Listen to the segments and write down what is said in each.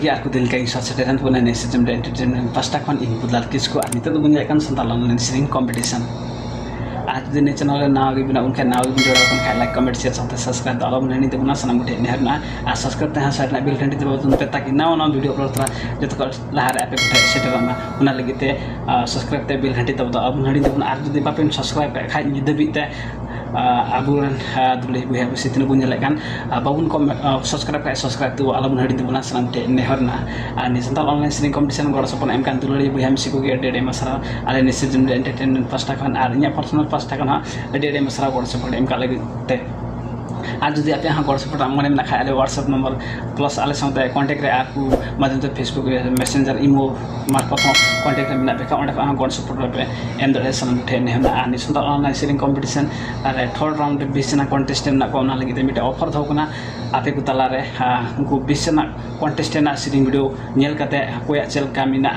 ᱜᱮ ᱟᱨ ᱠᱚ ᱫᱤᱱ ᱞᱮᱠᱟ ᱜᱮ ᱥᱚᱴ ᱥᱮᱴᱮᱨᱮᱱ ᱛᱟᱵᱚᱱᱟ ᱥᱤᱡᱚᱱ ᱨᱮ ᱮᱱᱴᱟᱨᱴᱮᱱᱢᱮᱱᱴ ᱯᱟᱥᱴᱟ ᱠᱷᱚᱱ ᱤᱧ ᱵᱩᱫᱞᱟᱞ ᱠᱤᱥᱠᱩ ᱟᱨ ᱱᱤᱛᱚᱜ ᱫᱚᱵᱚᱱ ᱧᱮᱞᱮᱫ ᱠᱟᱱ ᱥᱟᱱᱛᱟᱞ ᱚᱱᱞᱟᱭᱤᱱ ᱥᱮᱨᱮᱧ ᱠᱚᱢᱯᱤᱴᱤᱥᱚᱱ ᱟᱨ ᱡᱩᱫᱤ ᱱᱤᱭᱟᱹ ᱪᱮᱱᱮᱞ ᱨᱮ ᱱᱟᱣᱟ ᱜᱮ ᱢᱮᱱᱟᱜ ᱵᱚᱱ ᱠᱷᱟᱱ ᱱᱟᱣᱟ ᱜᱮᱵᱚᱱ ᱡᱚᱲᱟᱣ ᱟᱠᱟᱱ ᱠᱷᱟᱱ ᱞᱟइक कमेंट शेयर साथ सब्सक्राइब ᱫᱚ ᱟᱞᱚᱵᱚᱱ ᱦᱤᱲᱤᱧ ᱛᱟᱵᱚᱱᱟ ᱥᱟᱱᱟᱢ ᱠᱚᱴᱷᱮᱱ ᱱᱮᱦᱚᱨ ᱢᱮᱱᱟᱜᱼᱟ ᱟᱨ ᱥᱟᱵᱥᱠᱨᱟइब ᱛᱟᱦᱮᱸ ᱥᱟइड ᱨᱮᱱᱟᱜ ᱵᱮᱞ ᱜᱷंटी ᱫᱟᱵᱟᱣ ᱛᱟᱵᱚᱱ ᱯᱮ ताकि ᱱᱟᱣᱟ वीडियो अपलोड तोरा जत को लहारे आपे कोठे सेटरᱚᱜ ᱢᱟ ᱚᱱᱟ ᱞᱟᱹᱜᱤᱫ ᱛᱮ सब्सक्राइब ᱛᱮ ᱵᱮᱞ ᱜᱷंटी ᱫᱟᱵᱟᱣ ᱫᱚ ᱟᱞᱚᱵᱚᱱ ᱦᱤᱲᱤᱧ ᱛᱟᱵᱚᱱᱟ ᱟᱨ ᱡᱩᱫᱤ ᱵᱟᱯᱮ सब्सक्राइब ᱠᱷᱟᱡ ᱱᱤᱛ ᱫᱷᱟᱹᱵᱤᱡ ᱛᱮ ᱟᱵᱚᱨᱮᱱ ᱫᱩᱞᱟᱹᱲ ᱵᱚᱭᱦᱟ ᱵᱤᱥᱤ ᱛᱤᱱᱟᱹᱜ ᱵᱚᱱ ᱧᱮᱞᱮᱫ ᱠᱟᱱ ᱵᱟᱵᱚᱱ ᱥᱟᱵᱥक्राइब ᱠᱷᱟᱡ ᱥᱟᱵᱥक्राइब ᱛᱮ ᱟᱞᱚᱵᱚᱱ ᱦᱤᱲᱤᱧ ᱛᱟᱵᱚᱱᱟ ᱥᱟᱱᱟᱢ ᱴᱷᱮᱱ ᱱᱮᱦᱚᱨ ᱢᱮᱱᱟᱜᱼᱟ ᱟᱨ ᱱᱤᱭᱟᱹ ᱥᱟᱱᱛᱟᱞ ᱚᱱᱞᱟइन ᱥᱮᱨᱮᱧ ᱠᱚᱢᱯᱤᱴᱤᱥᱚᱱ ᱜᱚᱲᱚ ᱥᱚᱯᱚᱦᱚᱫ ᱮᱢ ᱠᱟᱱ ᱫᱩᱞᱟᱹᱲ ᱵᱚᱭᱦᱟ ᱢᱤᱥᱤ ᱠᱚᱜᱮ ᱟᱹᱰᱤ ᱟᱹᱰᱤ ᱢᱟᱥᱨᱟ ᱟᱞᱮ ᱱᱤᱭᱟᱹ ᱥᱤᱡᱚᱱ ᱨᱮ एंटरटेनमेंट पास्टा खान और इन पर्सनल पास्टा खान अड़ी अड़ी मसरा गड़ सपोर्ट एम का लगे और जुदी आप हाँ गड़ सपोर्ट मन में खाए व्हाट्सएप नंबर प्लस आले साथ कॉन्टेक्ट रे आपको माध्यम से फेसबुक मैसेंजर इमो मार्फत कॉन्टेक्ट में बेखा अंडे गड़ सपोर्ट पे एम दे सामान ठे ने सुंदर ऑनलाइन सेलिंग कॉम्पिटिशन और थर्ड राउंड 20 जना कॉन्टेस्टेंट को लगे मिट्टे ऑफर दो आपे को तलारे उनको 20 जना कॉन्टेस्टेंट सेलिंग वीडियो नेल कते अकोया चलका मिना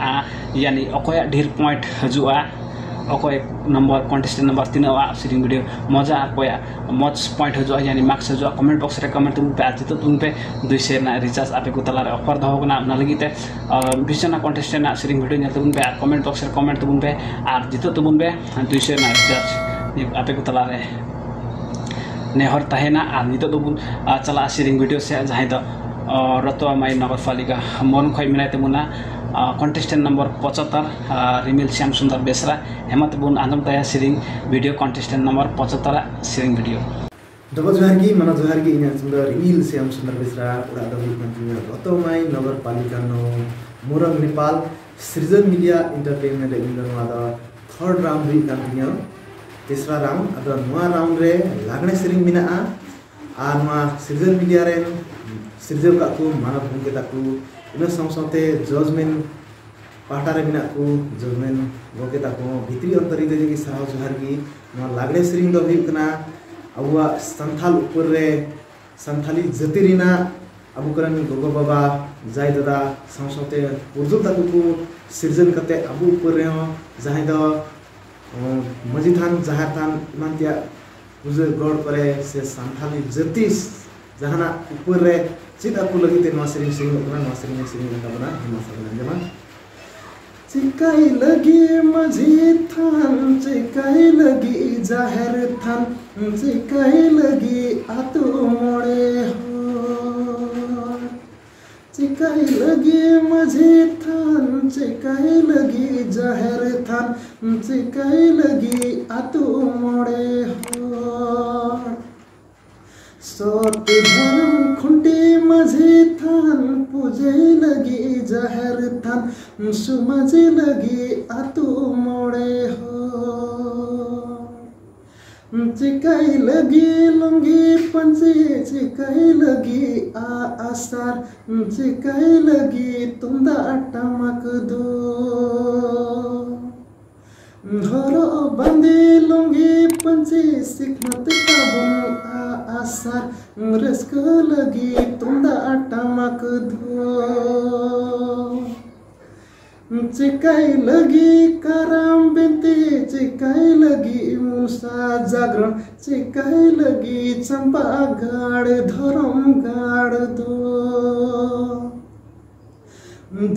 यानी अकोया ढेर पॉइंट हजुआ अकोय नंबर कॉन्टेस्टेंट नंबर 3 सेलिंग वीडियो मजा अकोया मज पॉइंट हजुआ यानी मार्क्स हजुआ कमेंट बॉक्स रे कमेंट तुम पे आज तो तुम पे 200 ना रिचार्ज आपे को तलारे ऑफर दो ना लगी 20 जना कॉन्टेस्टेंट सेलिंग वीडियो नेल तुम पे कमेंट बॉक्स रे कमेंट तुम पे और जितो तुम पे 200 ना रिचार्ज आपे को तलारे नेहर तहेना और नितो दोबुन चला सेलिंग वीडियो से जहां दो रतवा माई नगरपालिका मन खय मिनाय तमुना कॉन्टेस्टेंट नंबर 75 रिमिल श्याम सुंदर बेसरा हेमत बुन आनंद तया selling video contestant number 75 selling video double जोहार की मना जोहार की इन सुंदर रिमिल श्याम सुंदर बेसरा उड़ा दो रतवा माई नगरपालिका नो मोरंग नेपाल सृजन मीडिया एंटरटेनमेंट इन दा थर्ड राउंड हुई कांतिया तीसरा राउंड अदो नवा राउंड रे लागणे सेलिंग मिना आ सृजन मीडिया रे सिरजव का मानव भूमिका ताकू इन साथे जजमेंट पाटा रे मिना को जजमेंट गोके ताकू भितरी अंतरी दे की साहब जोहार की लागड़े सेरिंग दो हुई कना अबुआ संथाल ऊपर रे संथाली जाति रिना अबु करन गोगो बाबा जाय दादा साथे पुरजुल ताकू को सिरजन कते अबु ऊपर रे जहां दो मजी थान जहां थान इमानतिया पुजे गड़ करे से संथाली जाति जहाना ऊपर रे चित आपको लगी ते नवा सेरिंग बना जमा चिकाई लगी मजी थान चिकाई लगी जाहिर थान चिकाई लगी आतु मोड़े हो चिकाई लगी मजी थान चिकाई लगी जाहिर थान चिकाई लगी आतु मोड़े हो सत धर्म खुंटी मझी थान पूजे लगी जाहिर थान सुमझे लगी आतु मोड़े हो चिकाई लगी लुंगी पंजी चिकाई लगी आसार चिकाई लगी तुंदा टमक दो धरो बंदी लुंगी पंजी सिखमत काबुन आसार रस्क लगी तुंदा टमक दो चिकाई लगी करम बिनती चिकाई लगी मूसा जागरण चिकाई लगी चंपा गाड़ धर्म गाड़ दो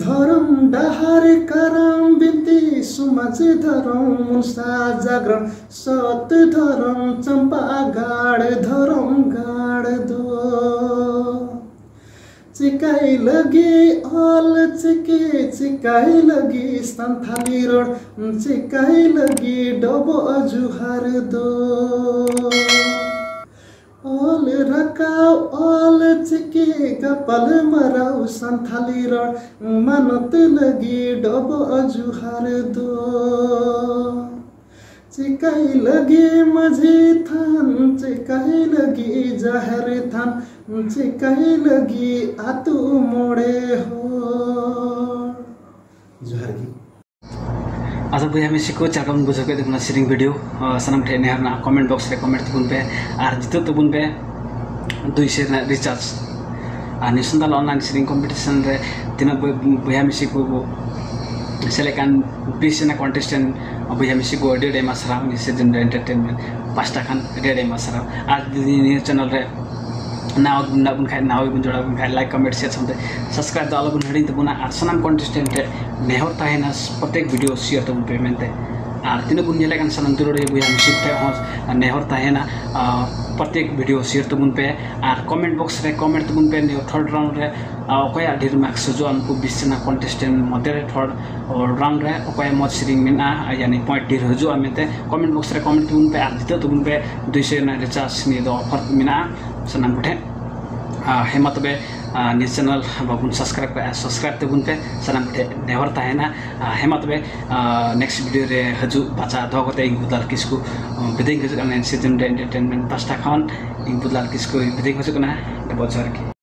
धर्म डहार करम बिनती सुमच धर्म मूसा जागरण सत धर्म चंपा गाड़ धर्म गाड़ दो चिकाई लगी ऑल चिके चिकाई लगी संथाली रोड चिकाई लगी डबो जुहार दो ऑल रकाव ऑल चिके कपल मराव संथाली रोड मानत लगी डबो जुहार दो चिकाई लगी मझी थान चिकाई लगी जाहिर थान चिकाई लगी आतु मोड़े हो जोहार की आजा बयहा मिसी को चाकम बुझो के देखना सेलिंग वीडियो सनम ठे नेहरना कमेंट बॉक्स रे कमेंट तुबुन पे और जितो तुबुन पे 200 ना रिचार्ज और निसुंदर ऑनलाइन सेलिंग कंपटीशन रे तीन बयहा मिसी को सेलेक्ट 20 जना कॉन्टेस्टेंट बयहा मिसी को डेडे मासरा नि सीजन रे एंटरटेनमेंट पास्टा खान डेडे मासरा आज दी चैनल रे नाव बन खाए नाव बन जोड़ा बन खाए लाइक कमेंट शेयर साथ सब्सक्राइब तो आलोबन हड़ी तबना और सानाम कंटेस्टेंट नेहर ताहेना प्रत्येक वीडियो शेयर तबन पे मेनते और तीन बन नेले कान सानाम तुरुड़े बुया मिसिब थे हॉस नेहर ताहेना प्रत्येक वीडियो शेयर तबन पे और कमेंट बॉक्स रे कमेंट तबन पे थर्ड राउंड रे अकोया ढेर मार्क्स जो उनको 20 जना कंटेस्टेंट मध्य थर्ड राउंड रे अकोया मज सिरिंग मेना यानी पॉइंट ढेर हजो मेते कमेंट बॉक्स रे कमेंट तबन पे और जिते तबन पे 200 ना रिचार्ज नि दो ऑफर मेना सानाम कोठे हेमा तबे नि चैनल बाबुन सब्सक्राइब तबुन पे सानाम कोठे नेहर ताहेना हेमा तबे नेक्स्ट वीडियो रे हजु बाचा दो गते इंग बुदलाल किसको बिदिंग हजु कान सिजन एंटरटेनमेंट पास्टा खान इंग बुदलाल किसको बिदिंग हजु कना बजार की